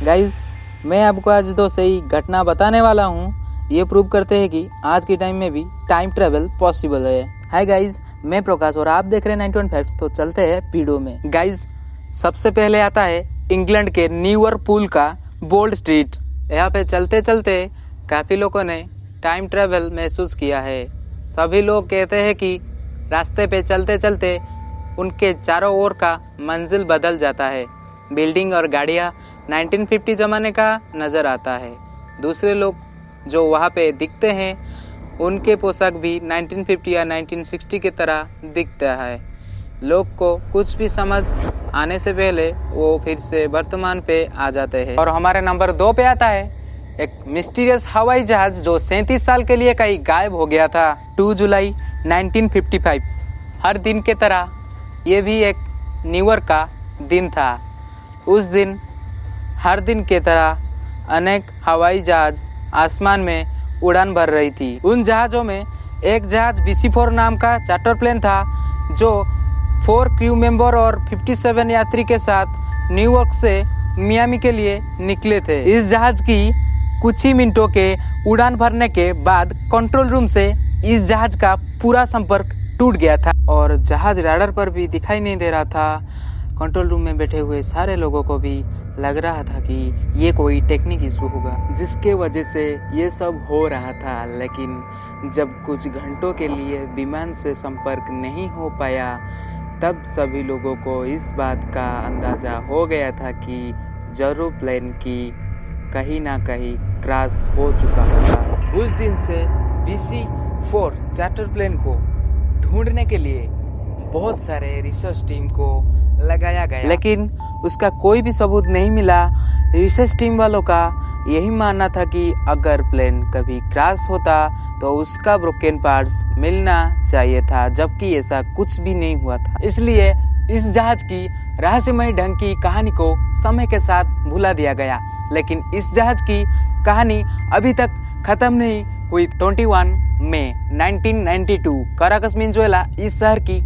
Guys, मैं आपको आज दो सही घटना बताने वाला हूँ। ये प्रूव करते हैं कि आज के टाइम में भी टाइम ट्रेवल पॉसिबल है। हाय गाइज, मैं प्रकाश और आप देख रहे हैं 91 फैक्ट्स। तो चलते हैं वीडियो में। गाइज, सबसे पहले आता है इंग्लैंड के लिवरपूल का बोल्ड स्ट्रीट। यहाँ पे चलते चलते काफ़ी लोगों ने टाइम ट्रेवल महसूस किया है। सभी लोग कहते हैं कि रास्ते पे चलते चलते उनके चारों ओर का मंजिल बदल जाता है। बिल्डिंग और गाड़ियाँ 1950 ज़माने का नज़र आता है। दूसरे लोग जो वहाँ पे दिखते हैं उनके पोशाक भी 1950 या 1960 की तरह दिखता है। लोग को कुछ भी समझ आने से पहले वो फिर से वर्तमान पे आ जाते हैं। और हमारे नंबर 2 पे आता है एक मिस्टीरियस हवाई जहाज जो 37 साल के लिए कहीं गायब हो गया था। 2 जुलाई 1955 हर दिन के तरह ये भी एक न्यू ईयर का दिन था। उस दिन हर दिन की तरह अनेक हवाई जहाज आसमान में उड़ान भर रही थी। उन जहाज़ों में एक जहाज BC-4 नाम का चार्टर प्लेन था जो 4 क्रू मेंबर और 57 यात्री के साथ न्यूयॉर्क से मियामी के लिए निकले थे। इस जहाज की कुछ ही मिनटों के उड़ान भरने के बाद कंट्रोल रूम से इस जहाज का पूरा संपर्क टूट गया था और जहाज रडार पर भी दिखाई नहीं दे रहा था। कंट्रोल रूम में बैठे हुए सारे लोगों को भी लग रहा था कि ये कोई टेक्निक इशू होगा जिसके वजह से ये सब हो रहा था। लेकिन जब कुछ घंटों के लिए विमान से संपर्क नहीं हो पाया तब सभी लोगों को इस बात का अंदाज़ा हो गया था कि जरूर प्लेन की कहीं ना कहीं क्रैश हो चुका होगा। उस दिन से BC-4 चार्टर प्लेन को ढूंढने के लिए बहुत सारे रिसर्च टीम को लगाया गया, लेकिन उसका कोई भी सबूत नहीं मिला। रिसर्च टीम वालों का यही मानना था कि अगर प्लेन कभी क्रैश होता तो उसका ब्रोकन पार्ट्स मिलना चाहिए था, जबकि ऐसा कुछ भी नहीं हुआ था। इसलिए इस जहाज की रहस्यमय ढंग की कहानी को समय के साथ भुला दिया गया। लेकिन इस जहाज की कहानी अभी तक खत्म नहीं हुई। 21 मई 1992 काराकस वेनेजुएला इस शहर की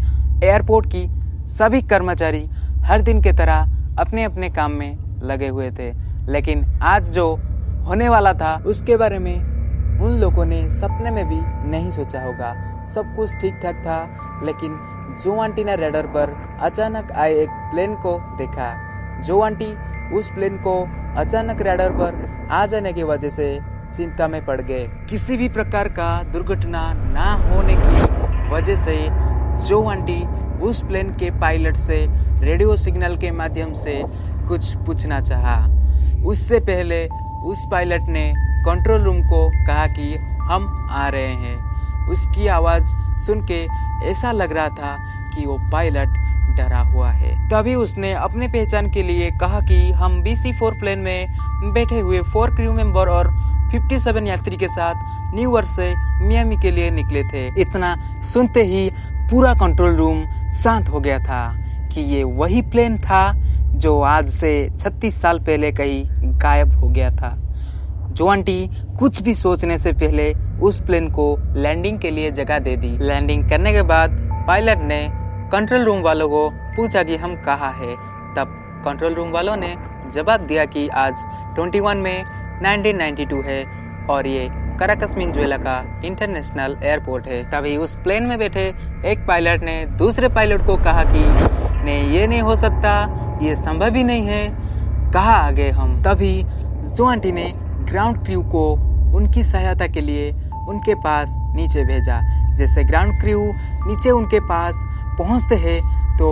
एयरपोर्ट की सभी कर्मचारी हर दिन की तरह अपने अपने काम में लगे हुए थे। लेकिन आज जो होने वाला था उसके बारे में उन लोगों ने सपने में भी नहीं सोचा होगा। सब कुछ ठीक ठाक था, लेकिन जो आंटी ने रडार पर अचानक आए एक प्लेन को देखा। जो आंटी उस प्लेन को अचानक रडार पर आ जाने की वजह से चिंता में पड़ गए। किसी भी प्रकार का दुर्घटना ना होने की वजह से जो आंटी उस प्लेन के पायलट से रेडियो सिग्नल के माध्यम से कुछ पूछना चाहा। उससे पहले उस पायलट ने कंट्रोल रूम को कहा कि हम आ रहे हैं। उसकी आवाज़ सुन के ऐसा लग रहा था कि वो पायलट डरा हुआ है। तभी उसने अपने पहचान के लिए कहा कि हम BC-4 प्लेन में बैठे हुए 4 क्रू मेंबर और 57 यात्री के साथ न्यूयॉर्क से मियामी के लिए निकले थे। इतना सुनते ही पूरा कंट्रोल रूम शांत हो गया था कि ये वही प्लेन था जो आज से 36 साल पहले कहीं गायब हो गया था। जो आंटी कुछ भी सोचने से पहले उस प्लेन को लैंडिंग के लिए जगह दे दी। लैंडिंग करने के बाद पायलट ने कंट्रोल रूम वालों को पूछा कि हम कहाँ हैं। तब कंट्रोल रूम वालों ने जवाब दिया कि आज 21 मई 1992 है और ये काराकस वेनेजुएला का इंटरनेशनल एयरपोर्ट है। तभी उस प्लेन में बैठे एक पायलट ने दूसरे पायलट को कहा कि नहीं, ये नहीं हो सकता, ये संभव ही नहीं है, कहाँ आ गए हम। तभी जो आंटी ने ग्राउंड क्रू को उनकी सहायता के लिए उनके पास नीचे भेजा। जैसे ग्राउंड क्रू नीचे उनके पास पहुंचते हैं तो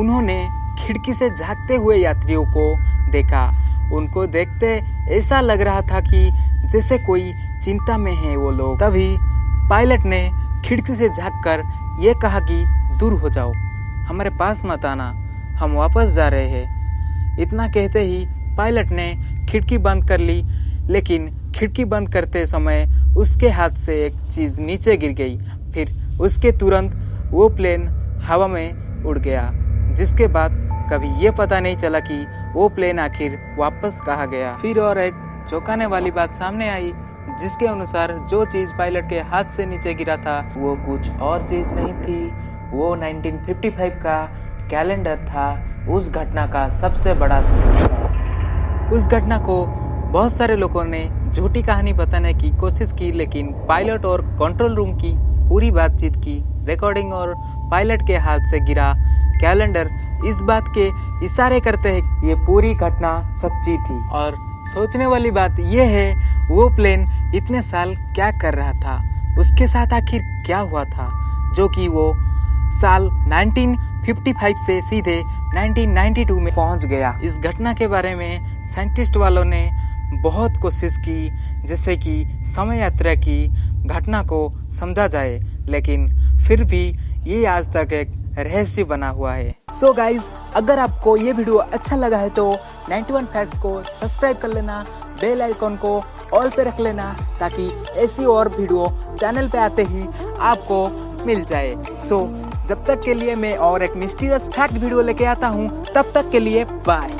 उन्होंने खिड़की से झांकते हुए यात्रियों को देखा। उनको देखते ऐसा लग रहा था कि जैसे कोई चिंता में है वो लोग। तभी पायलट ने खिड़की से झांककर ये कहा कि दूर हो जाओ, हमारे पास मत आना, हम वापस जा रहे हैं। इतना कहते ही पायलट ने खिड़की बंद कर ली, लेकिन खिड़की बंद करते समय उसके हाथ से एक चीज़ नीचे गिर गई। फिर उसके तुरंत वो प्लेन हवा में उड़ गया, जिसके बाद कभी ये पता नहीं चला कि वो प्लेन आखिर वापस कहाँ गया। फिर और एक चौंकाने वाली बात सामने आई, जिसके अनुसार जो चीज़ पायलट के हाथ से नीचे गिरा था वो कुछ और चीज़ नहीं थी, वो 1955 का कैलेंडर था। उस घटना का सबसे बड़ा सबूत था। उस घटना को बहुत सारे लोगों ने झूठी कहानी बताने की कोशिश की, लेकिन पायलट और कंट्रोल रूम की पूरी बातचीत की रिकॉर्डिंग और पायलट के हाथ से गिरा कैलेंडर इस बात के इशारे करते हैं ये पूरी घटना सच्ची थी। और सोचने वाली बात यह है वो प्लेन इतने साल क्या कर रहा था, उसके साथ आखिर क्या हुआ था, जो कि वो साल 1955 से सीधे 1992 में पहुंच गया। इस घटना के बारे में साइंटिस्ट वालों ने बहुत कोशिश की जैसे कि समय यात्रा की घटना को समझा जाए, लेकिन फिर भी ये आज तक एक रहस्य बना हुआ है। सो गाइज, अगर आपको ये वीडियो अच्छा लगा है तो 91 फैक्ट्स को सब्सक्राइब कर लेना, बेल आइकॉन को ऑल पे रख लेना ताकि ऐसी और वीडियो चैनल पे आते ही आपको मिल जाए। सो जब तक के लिए मैं और एक मिस्टीरियस फैक्ट वीडियो लेके आता हूँ, तब तक के लिए बाय।